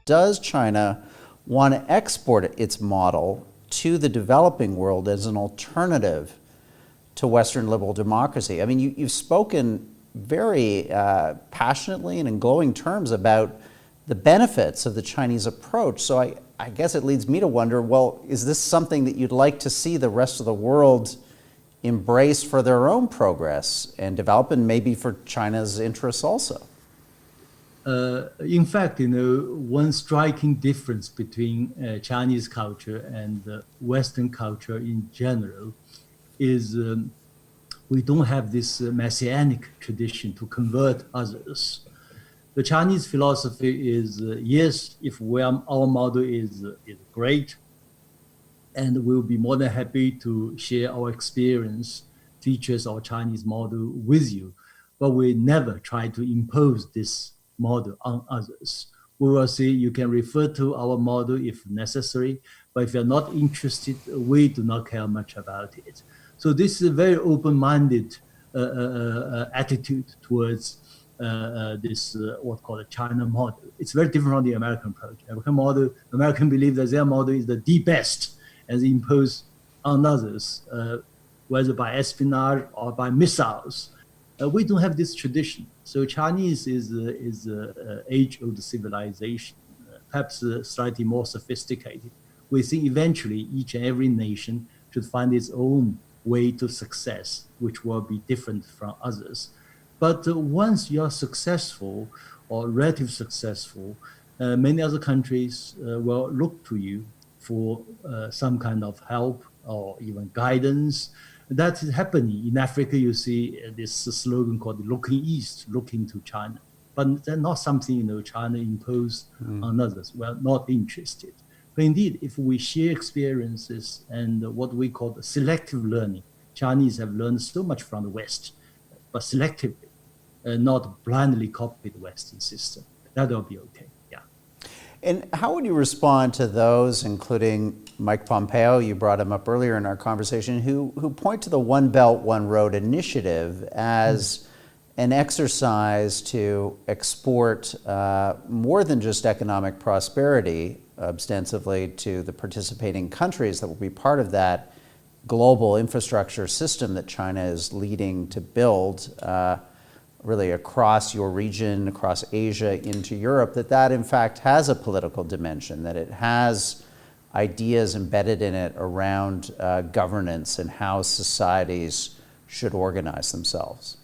does China want to export its model to the developing world as an alternative to Western liberal democracy? I mean, you've spoken very passionately and in glowing terms about the benefits of the Chinese approach. So I guess it leads me to wonder, well, is this something that you'd like to see the rest of the world embrace for their own progress and develop, and maybe for China's interests also? In fact, one striking difference between Chinese culture and Western culture in general is we don't have this messianic tradition to convert others. The Chinese philosophy is, yes, if our model is great, and we'll be more than happy to share our experience, features our Chinese model with you, but we never try to impose this model on others. We will say you can refer to our model if necessary, but if you're not interested, we do not care much about it. So this is a very open-minded attitude towards this what's called a China model. It's very different from the American approach. American believe that their model is the best and imposed on others, whether by espionage or by missiles. We don't have this tradition. So Chinese is age-old civilization, perhaps slightly more sophisticated. We think eventually each and every nation should find its own way to success, which will be different from others. But once you are successful or relatively successful, many other countries will look to you for some kind of help or even guidance. That is happening. In Africa, you see this slogan called looking east, looking to China. But that's not something China imposed on others. We're not interested. But indeed, if we share experiences and what we call selective learning, Chinese have learned so much from the West, but selectively, not blindly copy the Western system. That will be okay. Yeah. And how would you respond to those, including Mike Pompeo, you brought him up earlier in our conversation, who point to the One Belt, One Road initiative as an exercise to export more than just economic prosperity, ostensibly, to the participating countries that will be part of that global infrastructure system that China is leading to build really across your region, across Asia, into Europe, that in fact has a political dimension, that it has ideas embedded in it around governance and how societies should organize themselves?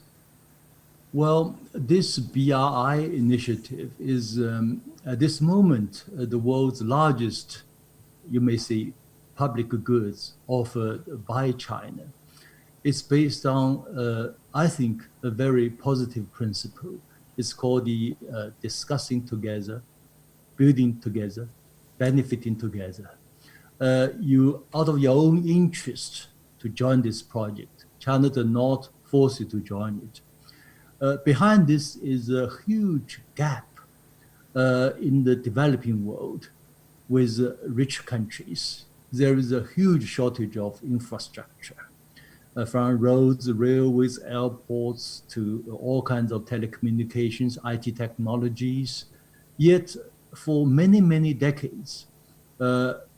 Well, this BRI initiative is, at this moment, the world's largest, you may say, public goods offered by China. It's based on, I think, a very positive principle. It's called the discussing together, building together, benefiting together. You, out of your own interest to join this project, China does not force you to join it. Behind this is a huge gap in the developing world with rich countries. There is a huge shortage of infrastructure, from roads, railways, airports, to all kinds of telecommunications, IT technologies. Yet, for many, many decades,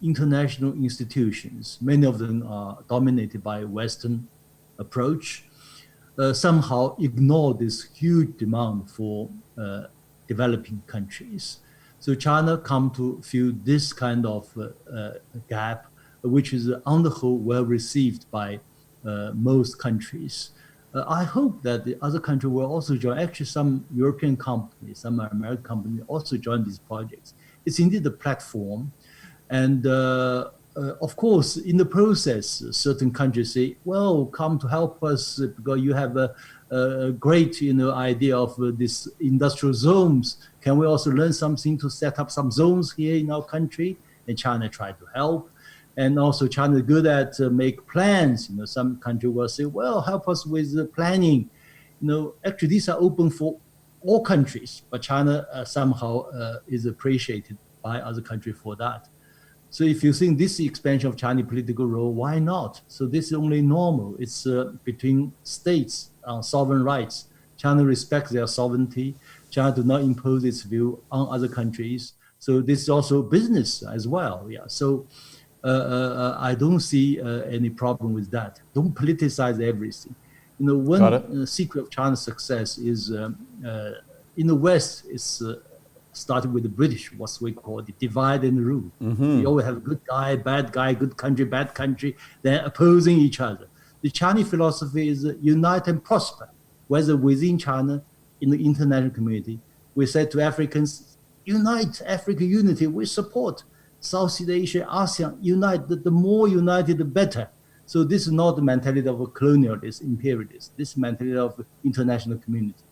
international institutions, many of them are dominated by a Western approach, somehow ignore this huge demand for developing countries. So China come to feel this kind of gap, which is on the whole well received by most countries. I hope that the other countries will also join. Actually, some European companies, some American companies also join these projects. It's indeed a platform. And of course, in the process, certain countries say, well, come to help us because you have a great idea of this industrial zones. Can we also learn something to set up some zones here in our country? And China tried to help. And also China is good at make plans. Some country will say, well, help us with the planning. Actually, these are open for all countries, but China somehow is appreciated by other countries for that. So if you think this is the expansion of Chinese political role, why not? So this is only normal. It's between states on sovereign rights. China respects their sovereignty. China does not impose its view on other countries. So this is also business as well. Yeah. So I don't see any problem with that. Don't politicize everything. One secret of China's success is in the West, it's started with the British, what we call the divide and rule. You always have good guy, good country, bad country, then opposing each other. The Chinese philosophy is unite and prosper, whether within China, in the international community. We said to Africans, unite, African unity, we support. Southeast Asia, ASEAN, unite, the more united, the better. So this is not the mentality of a colonialist, imperialist. This is mentality of international community.